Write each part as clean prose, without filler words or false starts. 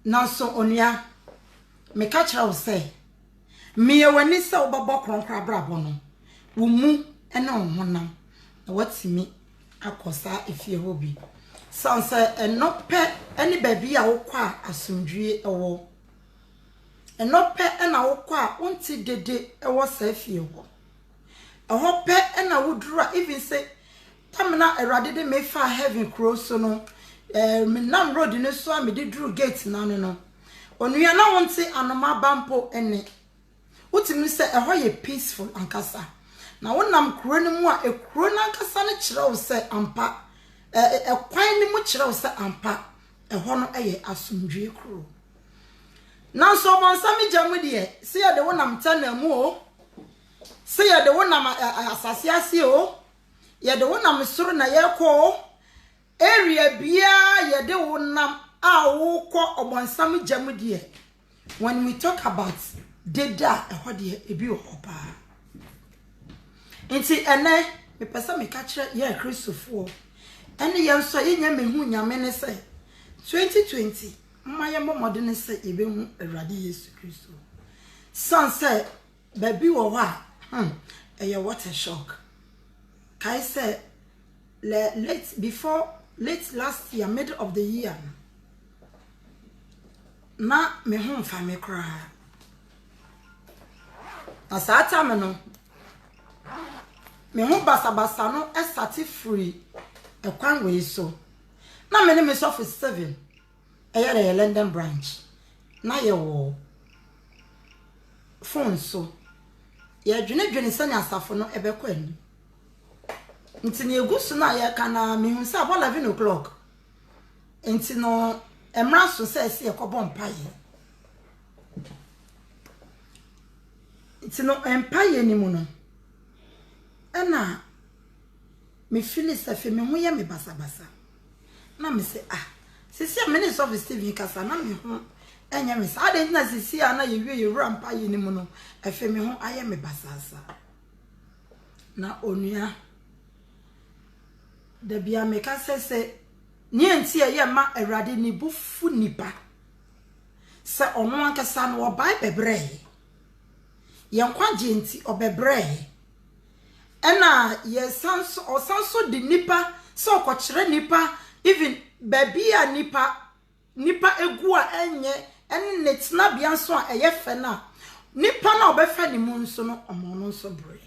Nanso onua me ka kira wo say me wani se obabo kronkra brabo no wo mu ene honam na watimi akosa efie hobi sanse enope eni baabi a wokwa asomdwie ewo enope ena wokwa wonti dede ewo sa efie ho ehope ena wodura even say tamna erade de me fa heaven cross no me nam road ne so a me de duru gate na no onua na wonti anoma bampo ene wotimi se eho ye peaceful ankasa na wonam kuro ne mu a ekuro na ankasa ne kire wo se ampa ekwan ne mu kire wo se ampa eho no eye asomdwe kuro na so bonsam jamu de se ye de wonam tanamu o se ye de wonam asase ase o ye de wonam soro na ye ko area bia ye de wonam a wo ko obonsam jamu de when we talk about deda eho de ebi wo pa nti ene me pesa me ka kire ye Christopher ene ye nso ye nya mehu nyame ne se 2020 mmaye momode ne se ebe hu Awurade Yesu Kristo son say baby wo wa eye what a shock kai say late last year middle of the year na me hu fa me kra asata me no me hu basabasa no esati free ekwan we so na me ne me so for 7 eye London branch na ye wo phone so ye dwene sane asafo no ebekọ ani nti ne egusu na ye kana me hu sa about 11 o'clock nti no emra so se se ekobo mpaye nti no empaye ni mu no ena me feel safe me hu ye me basabasa na me se sisi a mini service TV kasa na me hu enya me sa de na sisi a na ye wie ye rampa ye ni mu no efe me hu aye me basasa na onua da bia me ka se ni enti ye ma Awurade ni bufu nipa se ono ankasa no obai bebre ye nkwaje enti obebre ena ye sanso osanso di nipa se okokire nipa even baby a nipa egu a enye ene netina bia nso a eye fe na nipa na obefa ni mu nso no omo no nso bre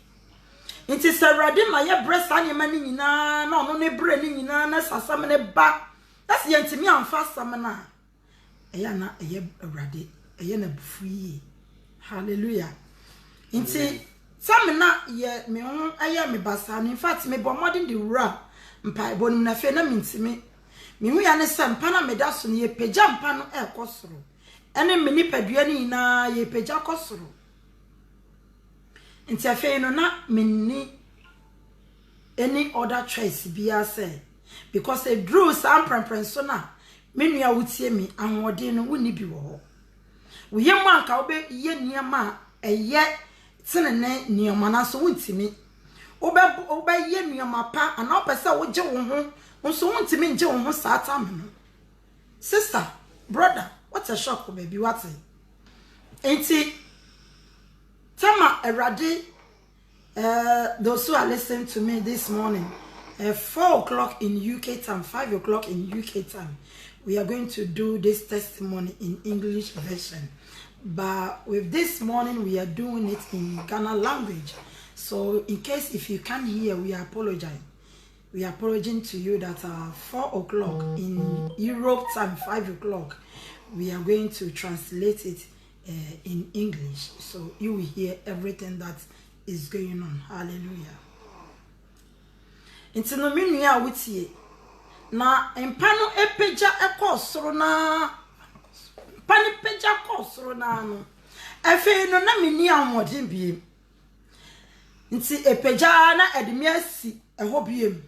nti se Awurade ma ye bre sa ni ma ni nyina na ono ne bre ni nyina na sasam ne ba that's ye ntimi amfa sam na eye na eye Awurade eye na bufu yi hallelujah nti sam na ye me ho eye me basa in fact me bo modern the wura mpa bonim na fe na mintimi me hu ya ne sempa na medaso ne ye pagya mpa no ekosoro ene me nipadua ni na ye pagya kosoro nti afi no na menni any other choice bia say because a drew some preference na menua wutie mi ahode no woni bi wo ho wo ye mu anka obe ye niam eye tenene niam na so wuntimi obe ye niam pa ana opese wo je wo ho nso wuntimi nje wo ho saata me no sister brother what a shock baby what enti tama Awurade those who are listening to me this morning 4 o'clock in UK time 5 o'clock in UK time we are going to do this testimony in English version but with this morning we are doing it in Ghana language so in case if you can't hear we apologize. We are apologizing to you that 4 o'clock in Europe time 5 o'clock we are going to translate it in English so you will hear everything that is going on. Hallelujah. Into no minua wutie na empano epeja ekosoro na pani peja kosoro na no efe no na meni amodin biem nti epeja na edemiasi eho biem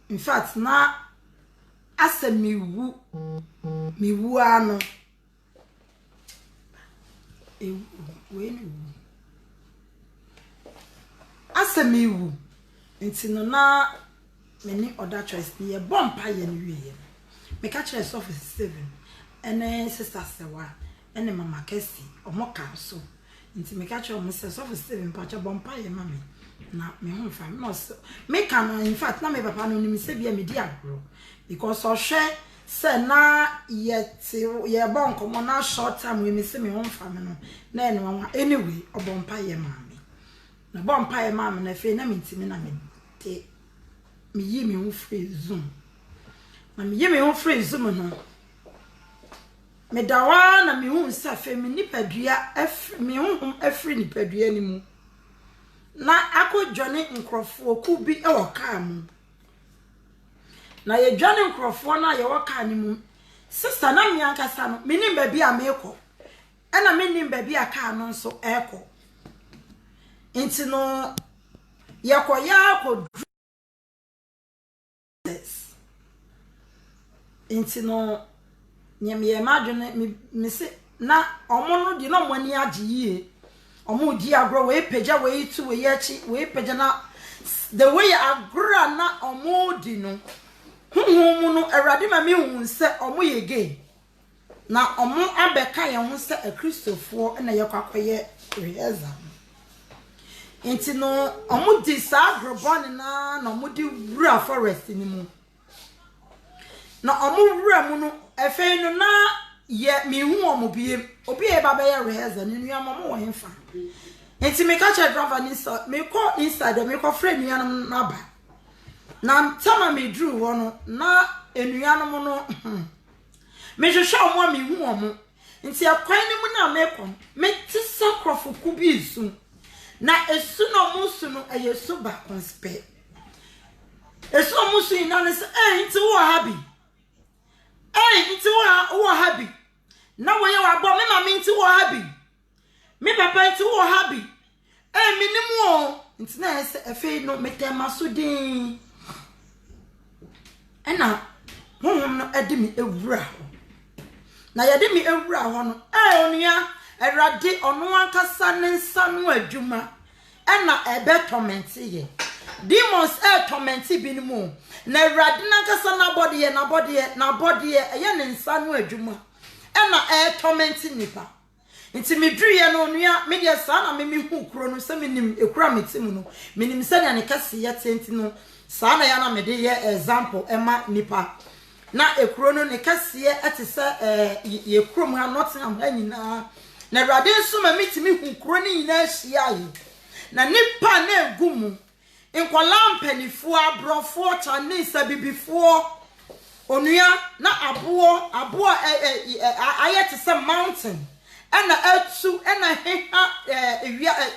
in fact na asa miwu ano asa miwu nti no na many other choice ye bompa ye ni wie me ka kire surface 7 ene sister sewa ene mama kesi omo ka so nti me ka che omo se so for Steven pacha bompa ye mami na me ho fa no so me ka no in fact na me papa no ni se bia me di agro because o hwe se na ye bon komo na short time we me se me ho fa me no na ene wa anyway obompa ye mami na bompa ye mami na fe na me ntimi na me te me yi me ho free zoom na me yi me ho free zoom no me dawa na me hu nsa fe me nipadua me hu afri nipadua ni mu na akodwane nkrofo ku bi e wo ka mu na ye dwane nkrofo na ye wo ka ni mu sister na me ankasa no me nim ba bi a me ekọ e na me nim ba bi a ka no nso ekọ enti no ye kọ ya kọ enti no nyame madwene me se na omo no di no mani agye omo di agro we pagya we tu we yachi we pagya na the way agro na omo di no huhum no awrade ma me hu se omo ye gay na omo abeka ye hu se a Christopher na ye kwakoye reza enti no omo di sa agro bon na omo di wura forest ni mu na omo wura mu no efe no na ye me hu omo biem obi e ba be ye reza ni nua mo wo hemfa enti me ka che driver ni so me ko inside me ko friend nua no na ba na tama me drew wo no na enua no no me hwehwe omo me hu omo enti akwan ni mu na me kom me tisa krofoku bi isu na esu no mu su no eyesu ba conspe esu no mu su ina ne se enti wo habi nti wo happy na wo ye wa bo me mama nti wo happy me papa nti wo happy me ni mu nti na ese efe no metema so din ena honhom no ade mi ewura ho na ye de mi ewura ho no onua erade ono ankasa ne nsa no adwuma ena ebe torment ye demons torment bi ni mu na erade na ankasa na body ye eye ne nsa no adwuma ena torment nipa nti me drie no onua me de sa na me hu kuro no se menim ekura metimu no menim se na ne kase ye tenti no sa na ya na me de ye example ema nipa na ekuro no ne kase ye etese ye kuro mu not am anyina na erade nso ma metimi hu kuro ni nyina hia yi na nipa na egumu inkwalampanifu abrofo Chinese bibifo onua na abo ayete se mountain ena atu ena heha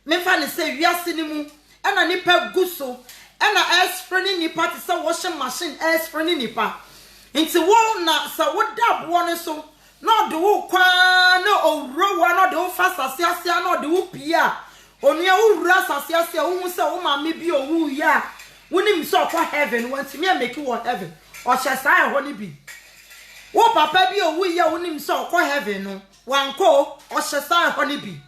mefa ne se wiase ni mu ena nipa guso ena esprit nipa te se washing machine esprit nipa nti wo na sa woda abo ne so no de wo kwa na owro wa no de wo fasase ase na de wo pia onua wura sasiase wo se wo ma me bi owu ya wonim so kwa heaven want me make you heaven o chesa ho ni bi wo papa bi owu ya wonim so kwa heaven no wanko o chesa ho ni bi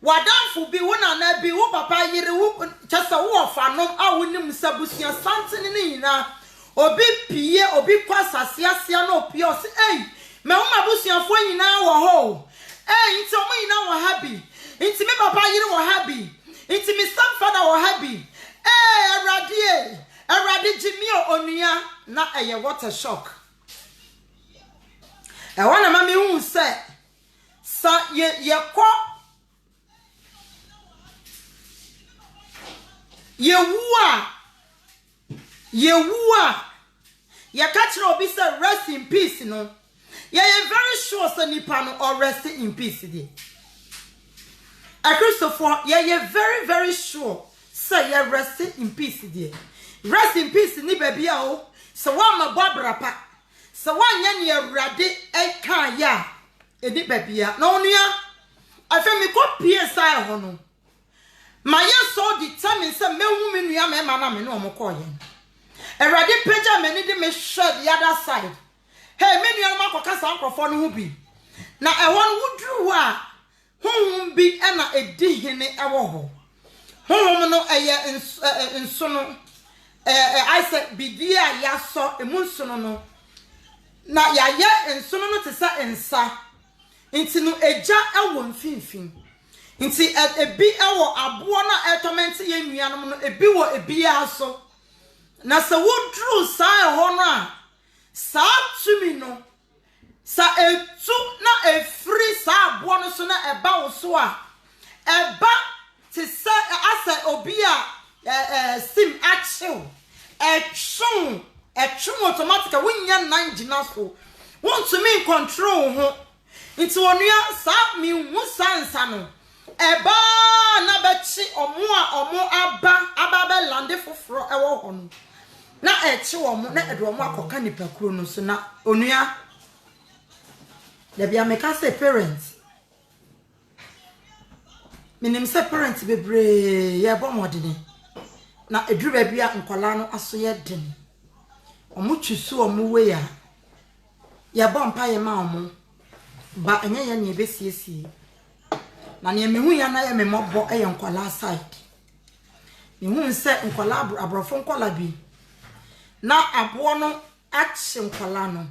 wadanfo bi wona na bi wo papa yire wo chesa wo ofanom a wonim sabusia santene ni nyina obi pie obi kwa sasiase na opie o se me wo mabusiafo nyina wo ho nti o nyina wo happy nti me papa yire wo happy nti me stepfather wo happy erade jimio onua na eye water shock e wana mami hu se sa ye ko yewua ya kachira obi se rest in peace no ye very sure say nipa no or rest in peace dey a Christopher ye very very sure say ye rest in peace dey rest in peace ni baby a o so wa ma bobrapa so wa nya ne awrade kan ya edi baby a no nua afemi ko pie sai ho no ma ye so determine say mehu me nua me ma na me no mo ko ye awrade pagya me ni de me share the other side hey me nua ma ko kasa ankrofo no hu bi na e won wudru a honhom bi na edi hene ewo ho honhom no eye nso no I said bidia yaso emunso no na ya ye ensono no te sa ensa nti no eja ewo mfimfin nti ebi ewo abo na etomenti ye nuanom no ebi wo ebi aso na se wodru sa ho no a sa tumi no sa etu na efri sa abo no so na eba wo so a eba te sa asa obi a sim action etchum automatic wonya nan gina so want to me control ho nti onua sa mi hu sansa no eba na bechi omo aba be lande foforo ewo ho no na echi omo na edo omo akoka nipakuro no so na onua le bia meka say parents minim say parents bebre ye bomodene na eduru ba bia nkola no aso ye den omo twusu omo we ya ye bompa ye ma omo ba enye ye na ebesiesie na ne mehu ya na ye memobo ye nkola side mehu se nkola abrofo nkola bi na abo no achi nkola no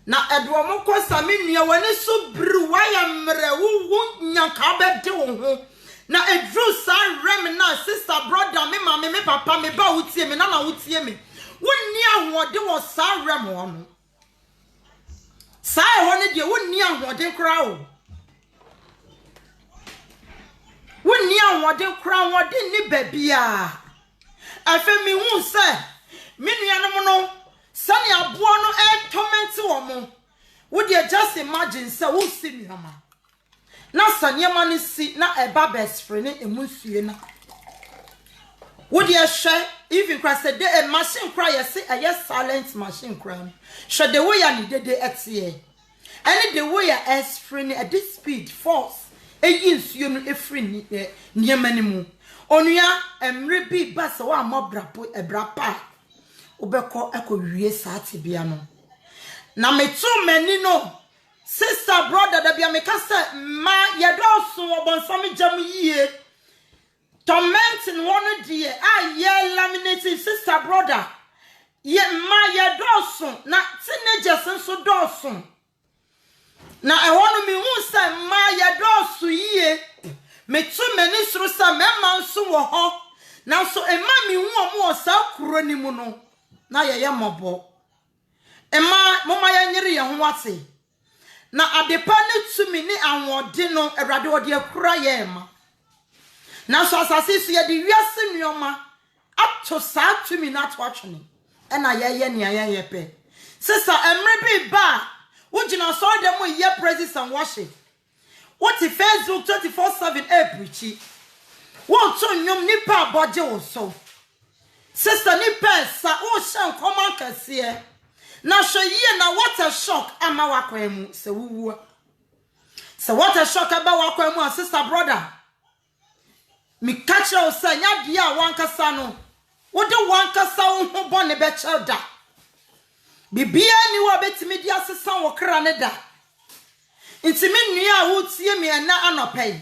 na edo omo kosa menua wani so bru wa ya mre wo nyanka be de wo ho na edru sa rem na sister brother me mama me papa me ba wutie me na wutie me wonni ahode wo sa rem wo no sa ho ne de wonni ahode kra wo wonni ahode kra wo de ni babia afa mi hu se menuanom no sani abo no torment wo mo wo de just imagine se wo si nuama na sanyema ni si na eba best friend ni emusue na wo de hwe even cry say de a machine cry yes a silent machine cry hwe de wo ya ni dede etie any the way ya friend at this speed force eyi nsuo no efri ni niema ni mu onua emre bi ba se wa mobrapo ebrapa obeko ekowie saati bia no na metu mani no sister brother da bia meka se ma yedoso obonsam jam yie tormenting one die ye laminating sister brother ye ma yedoso na teenagers so doso na ehonu mi hu se ma yedoso yie metu mani suru sa mema nso wo ho na so ema mi hu omo osa kuro ni mu no na ye mobo ema moma ya nyere ye ho wate na adepa ne tumi ni anwode no awrade ode akura ye ma na so asase su ye de wiase nuoma ato sa tumi na to atwene na ye ne ye pe sister emre bi ba wogina so de mo ye praises and worship what if Facebook 24/7 preachi won to nyom nipa aboje wo so sister ni pesa o shan koma kase na hwe ye na what a shock ama wakwemu se wuwu se what a shock aba wakwemu a sister brother mi catch o say nya dia wankasa no wo de wankasa wo ho bone be chelda bibia ni wo betimi dia sesa wo kra ne da intimi nua wo tie mi ena anopai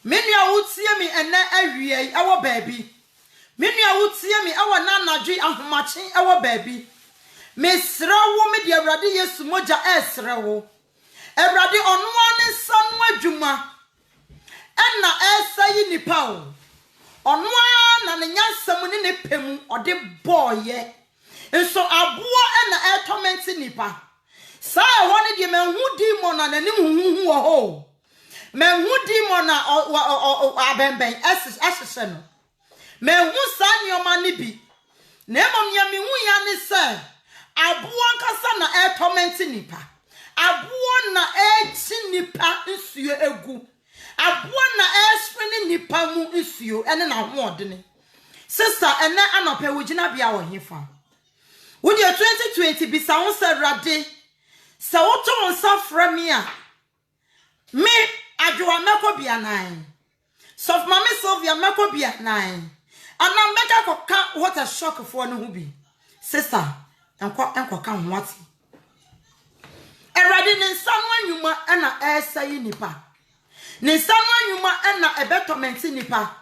menua wo tie mi ena awie awo baabi menua wo tie mi awo na anadwe ahomache awo baabi mesra wo me de awrade Yesu moja esra wo awrade ono ane sanu adwuma enna esayi nipa o ono na ne nyansam ne ne pemu ode boye enso aboa enna torment nipa sa woni de menhu demon na nanim huhu wo ho menhu demon na abemben asese no menhu sa nyoma ne bi na emom ya menhu ya ne se aboa nkasa na torment nipa aboa na echi nipa nsuo egu aboa na espene nipa mu nsuo ene na hoodene sister ene anope wogina bia wo hefa wo de 2020 bisa won se rade se wo to won sa frame a me adwoa meko bia nan sof mama Sylvia meko bia nan ana meka koka what a shock for no hu bi sister enko ka nwati erade ne nsanu anwuma na esayi nipa ne nsanu anwuma na ebetorment nipa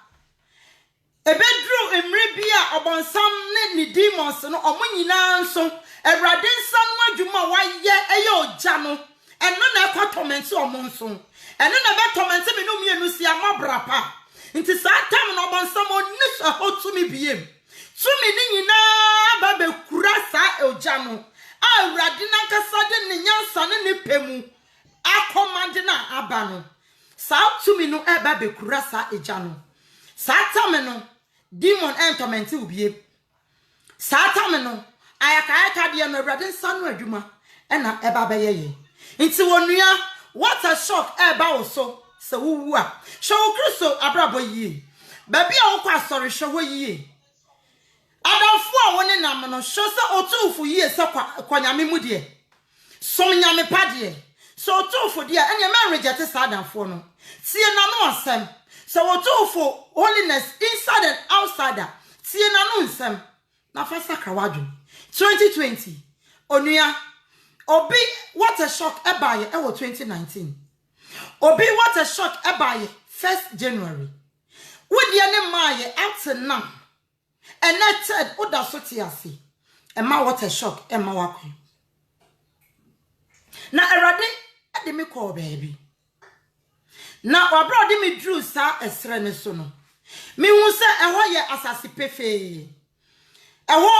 ebedru emre bia obonsam ne demons no omo nyina nso Awurade nsa no adwuma wayɛ ɛyɛ ogya no ɛno na ɛkɔtɔmɛnti ɔmo nso ɛno na bɛtɔmɛnti me no mienu si amabrapa nti saa tam no ɔbɔnsam onni so hotumi biem tumi ni nyinaa ba bekura saa ogya no Awurade nankasa de ne nyansa ne ne pemu akomande na aba no saa tumi no eba bekura saa egya no saa tam no demon entomenti ubie saa tam no ayaka de no Awurade nsa no adwuma ɛna eba bɛyɛ nti wonua what a shock eba wo so se wuwu a hwe Kristo abrabɔ yie baabi a wo kwa asɔre hwe wo yie adamfo a woni nam no hwe se otufu yie se kwanyame mu de som nyame pa de so otufu de ene ma reject sa adamfo no tie na no asem so otufu holiness inside and outside tie na no nsem na fa sakra wadwo 2020 onua obi what a shock ebaye e wo 2019 obi what a shock ebaye 1st January wodi ene maaye up to now eneted oda so tiase ema what a shock ema wakwe na Awurade ade me call baby na wabra de me drew sa esre ne so no me hu se eho ye asase pefe eho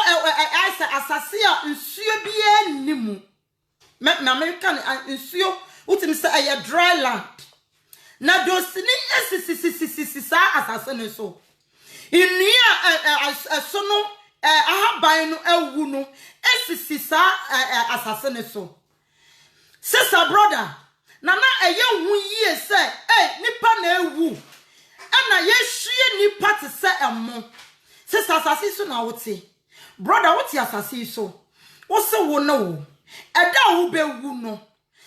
asase a nsuo bia nimu na American nsuo utim se aye dry land na dosini esisisisisi sa asase ne so inua so no ahaban no awu no esisi sa asase ne so sister brother nana eye hu yie se nipa na ewu ana yehwie nipa te se emo sister asase so na wote brother wote asase so wo se wo no wo eda wo be wu no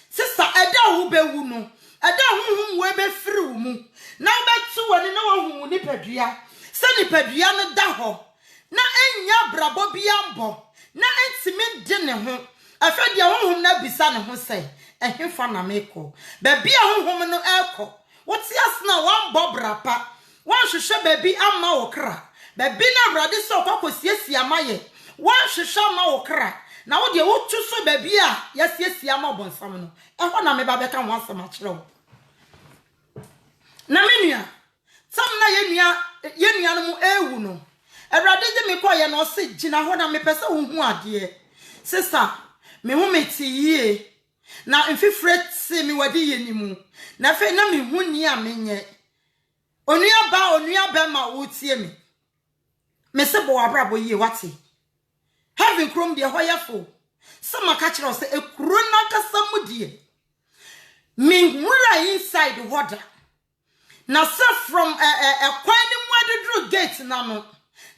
sister eda wo be wu no eda huhum we be firi wo mu na betu woni na wo hu nipadua se nipadua no da ho na enya brabo bia mbo na entimi de ne ho afa dia huhum na bisa ne ho se ehemfa na meko ba bia huhum no eko wote asna wan bobrapa wan hwehwe ba bi ama wo kra ba bi na Awurade se okokosiesie amaye wan hwehwe ama wo kra na wo de wo tuso ba bi a yasiesie ama obonsam no eho na me ba beka ho asem a kire wo na menua sam na yenua no mu ewu no Awurade de me koye no se gina ho na me pese wo hu ade sister me hu meti yie na mfifre se me wadi yenimu na fe na me hu ni a menye onua ba ma wo tie me se bo abrabo yie wate heaven krom de hoyefo sama ka kire se ekuro na kasa mu die me hura inside water na se from kwan ni mu adedru gate na no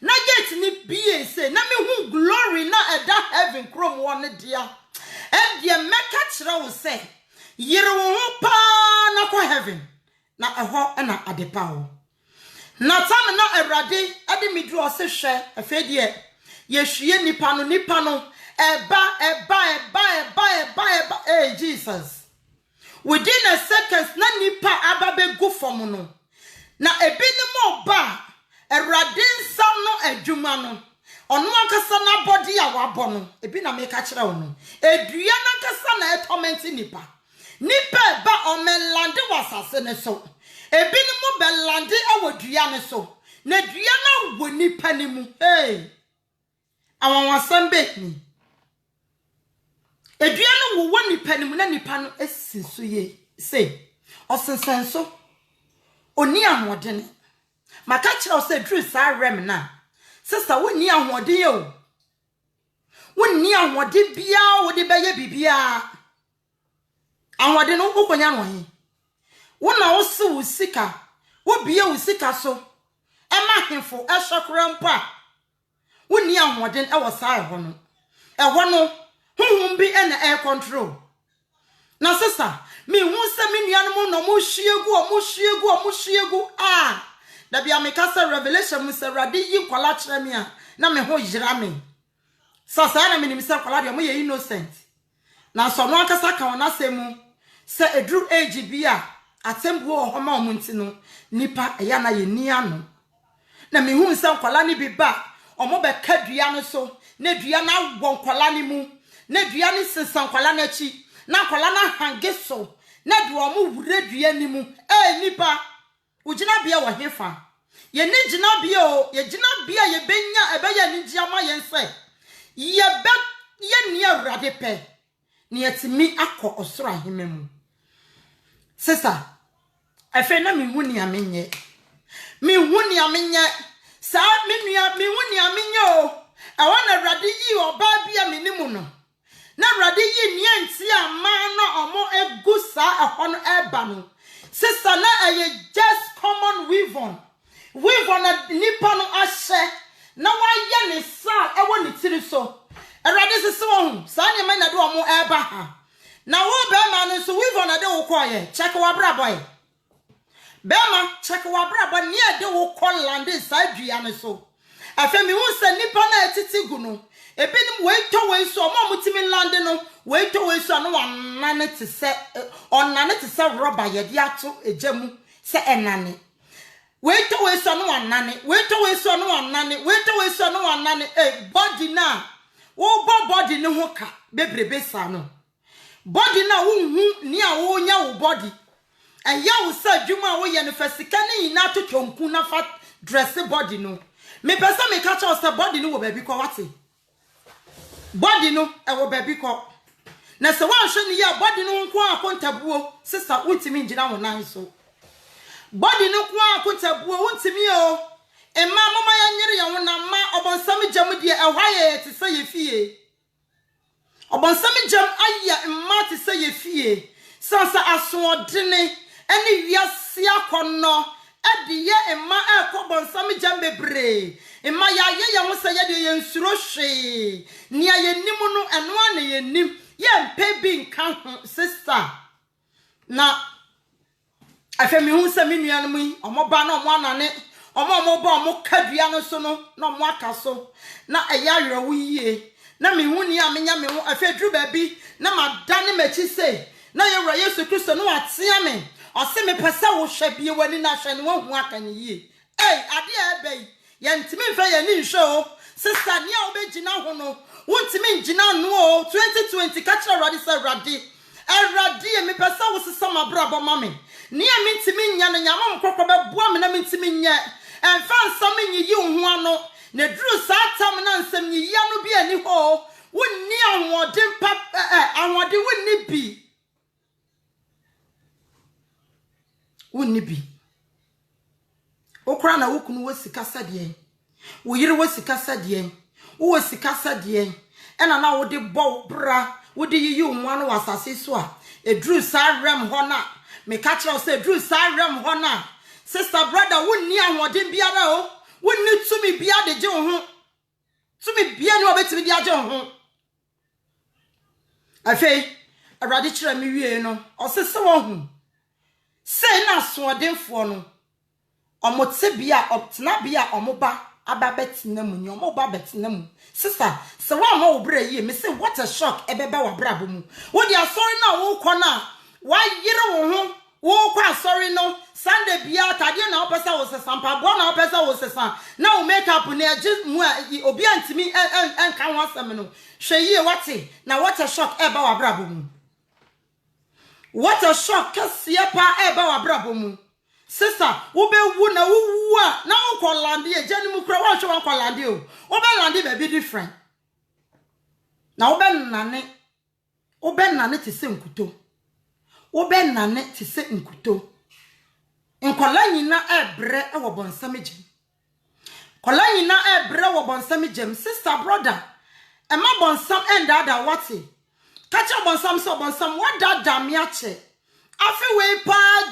na gate ni bie se na me hu glory na eda heaven krom won dia e de meka kire wo se yire wo ho pa na ko heaven na eho na adepa wo na tam na Awurade ade me dru o se hwe afedie yehwie nipa no eba Jesus within a second na nipa ababe go from no na ebinim oba Awurade nsa no adwuma no ono akasa na body a wabɔ no ebi na me ka kire wo no edua na akasa na etomenti nipa eba omelande wasase ne so ebinim be lande awodua ne so na dua na wo nipa ne mu awon be ni edua no wo nipa ne mu na nipa no esinso ye say osensenso oni ahode maka kire o say dru sa rem na sister woni ahode ye o woni ahode bia wo de beye bibia ahode no ukonya no he wona wo se wo sika wo bie wo sika so ema hemfo ehwekora mpa woni ahode e wo sa eho no huhum bi na air control na sister me hu se me nuanom no mo hwiegu da bia me kasa revelation mu se Awurade yi kwala kire me a na me ho yira me sasa na me nim se kwala de mo ye innocent na so no akasa ka wona semu se edru age bia atembu ho ma omunti no nipa eya na ye ni ano na me hu se kwala ni bi ba omo be kadua no so na dua na wo nkwala ni mu na dua ni sesan nkwala na chi na nkwala na hange so na de omo wure dua ni mu nipa ugina bia wo hefa ye ni gina bia o ye gina bia ye benya ebeye ni giama ye nse ye be ye ni awrade pe ni etimi akọ osoro aheme mu sister efe na mi hu ni amenye sa mi hu ni amenye o e wona awrade yi oba bia menimu no na awrade yi ni anti ama na omo egusa ehọ no eba no sister na aye just common weave on nipa no ahye na waye ne sa ewo ne tiri so awrade sese wo sa ne ma na de omo eba ha na wo be ma no so weave on de wo koye check wa bra boy Bema check wa braba ni ade wo kolande sa dua ne so afemi hu se nipa na etiti gu no ebinim we to we so mo mutimi lande no we to we so no wanane te se onane te se rubber ye de ato ejamu se enane we to we so no wanane body na wo body ne ho ka bebrebe sa no body na wo hu ni a wo nya wo body eya wo sa dwuma wo ye no fasika ne ina to twonku na fa dress body no me pesa me catch us body no wo baby ko wate body no e wo baby ko na se wan hwe ne ya body no nko akontabuo sister untimi ngina wo nan so body no nko akontabuo untimi o emma mama ya nyere ya wo na ma obonsam jam de ehwaye te se ye fie obonsam jam aya emma te se ye fie sansa asodene eni wiase akono ediye emma ekobonsam jam bebre emma ya ye ho se ye de ye nsuro hwe ni aye nimu no eno ana ye nim ye mpe bi nka ho sister na afemi hu se mi nuan mu yi omoba na omo anane omo ba omo kadua no so no na omo aka so na eya yerewo yie na me hu ni amenya me hu afedru ba bi na madane machi se na ye wura Yesu Kristo no atia me o se me pesa wo hwe bie wani na hwe ne wo hu aka ne yie ade ebe ye ntimi mfa ye ni nhwe o sister ni a obegina ho no wontimi ngina no o 2020 ka kira radi se radi e me pesa wo sesa mabrabo mame ni a me ntimi nya no nyama mkokọ be boa me na me ntimi nya emfa nsam nyi yi ho ano na duru sa tam na nsam nyi ya no bi ani ho wonni ahode mpa ahode wonni bi okra na wokunu wosika sadie wo yire wosika sadie wo wosika sadie ena na wo de bo bra wo de yi ho ano wasase so a edru sa rem ho na me ka kire say edru sa rem ho na sister brother wonni ahode biara o wonni tumi bia de je ho tumi bia ni obetimi de age ho afei awrade kire me wie no osese wo hu say na sodenfo no omote bia optena bia omoba ababetina mu ni omoba betina mu sister se wa ma obre yi me say what a shock ebeba wa brabo mu wo dia sorry na wo kọ na wa yire wo ho wo kwa sorry no Sunday bia tade na opesa wo sesa mpago na opesa wo sesa na wo make up na age mu obi antimi enka ho asem no hwe yi wate na what a shock eba wa brabo mu what a shock kase pa eba wa brabo mu sister wo be wu na wu a na wo ko lande e jani mu kura wo hwe wo ko lande o wo be lande be be different na wo be nane te se nkuto wo be nane te se nkuto nkola nyina ebre e wo bonsam gem kola nyina ebre wo bonsam gem sister brother e ma bonsam enda da wate kacha bonsam so bonsam wada da me ache afi we pa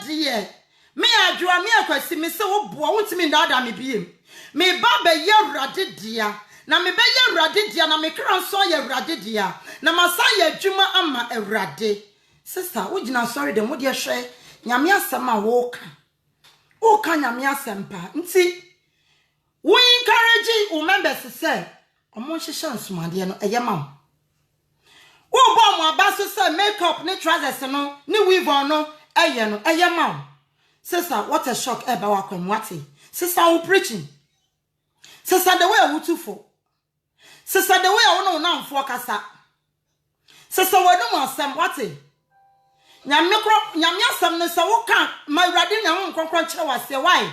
die me adwa me akwasi me se wo boa wontimi nda da me biem me ba be ye wrade dia na me be ye wrade dia na me kran so ye wrade dia na masa ye adwuma ama ewrade sister wo gina sorry dem wo de hwe nyame asem a wo ka nyame asem pa nti wo encourage wo members say omo hyehyɛ nsomade no eyema wo bo mo abaso say makeup ne trousers no ne weave on no eye no eyema sister what a shock eba wa kwamwate Sister who preaching. Sister the way I would too for. Sister the way I want now for kasa. Sister we don't want some what it. Nyamia some no so can my radio nyam konkron kire wase why.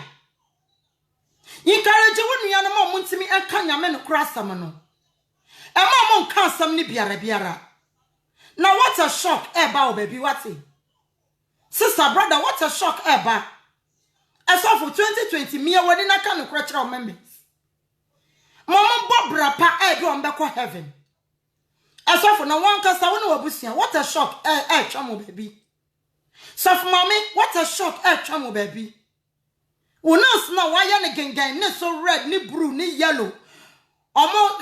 Encourage wonu ya no mo ntimi enka nyame no kura sam no. E mo nka sam ni biara. Now what a shock eba o baby what it. Sister brother what a shock eba. As of 2020 me wani na kan kura kire o members. Mama Bobra pa do mbekọ heaven. As of na one kasa wonu obusia what a shock twamo baby. So for mommy what a shock twamo baby. Unas na why ne gengan ne so red ni blue ni yellow. Omo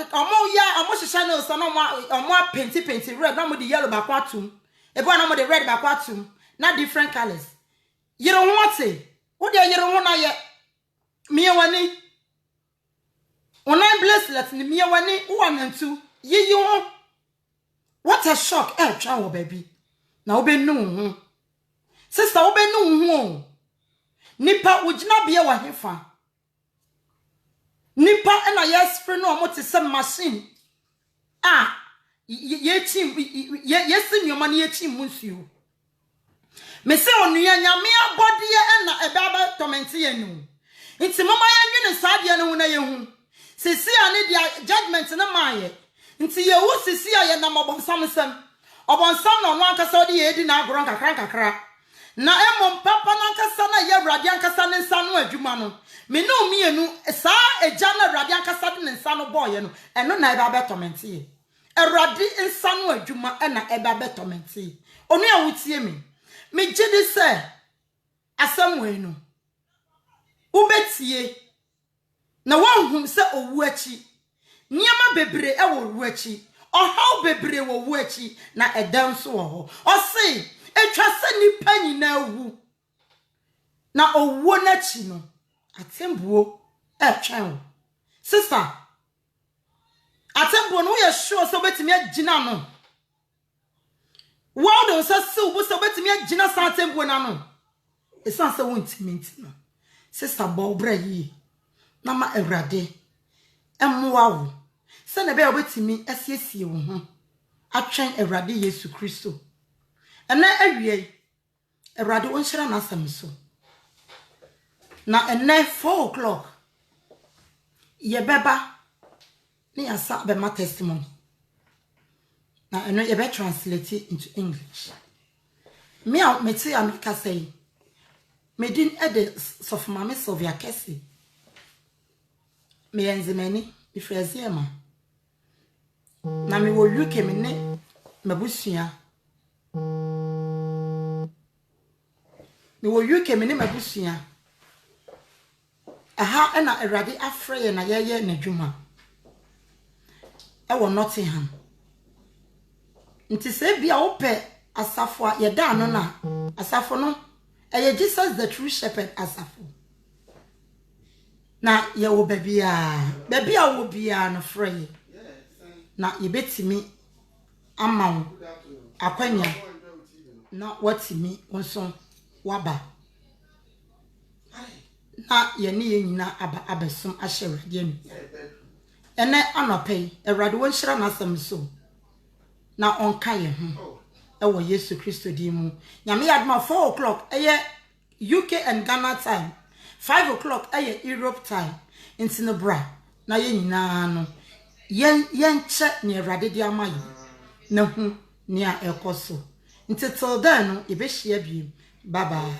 shisha no so no omo painty red na mo the yellow back atum. Ebo na mo the red back atum. Na different colors. You don't want it. What dey you don't want na ye. Me wani Onai bracelet ni me wani uwanantu ye you. What a shock travel baby. Na obe nu sister obe nu nipa ujina bia wa hefa. Nipa ena yes free no mo te some machine. Ye team yes ni man ye team munsuo. Me se onuya nyame abode ye ena ebaba torment ye nu. Nti mama ye nwene saade no na ye hu. Sisi ani dia judgment na maye. Nti ye hu sisi ye na mobonsam sem. Obonsam no ankasa odi ye di na agoro kakra. Na emom papa na ankasa na ye Awurade ankasa ne nsa no adwuma no. Me no mienu saa eja na Awurade ankasa de ne nsa no boye no. Eno na eba betorment ye. Awurade nsa no adwuma na eba betorment ye. Onu ya wutie me. Me gidi se asamwe no. Ubetie na wanhum se owu achi niama bebre e wo owu achi ohaw bebre wo owu achi na edan so wo ho o se etwa se nipa nyina wu na owu na chi no atembuo twɛn sister atembuo no ye sure so betimi agina no wo do so se wo so betimi agina sa atembuo na no esan se wontimi ntino sister bo bra yi na ma Awurade emmoa wo se na be obetimi asiesie wo ho atwen Awurade Yesu Kristo ena awie Awurade wonhyira na asam so na ena 4 o'clock ye beba ni asa be ma testimony na eno ye be translate it into English me out me ti America say me din e de sof mama Sylvia Kesi me enzemani ifreziema na me wo UK me ne mabusua me wo UK me ne mabusua aha na Awurade afre na yeye na dwuma e wo Nottingham nti se bia wo pe asafo a ye da no na asafo no eye Jesus the true shepherd asafo na ye wo babia wo bia no frɛ na ye betimi amawo akwanya na watimi wonso waba na ye ne ye nyina aba abesom ahye Awurade ami ene anopɛ Awurade wonhyira na asam so na onka ye ho ewo Yesu Kristo di mu nyame yadma 4 o'clock UK and Ghana time 5 o'clock Europe time inti no bra na ye nyina no yen che ne Awurade di amayi na hu ne a ekoso inti till then no ye be hia bi bye bye.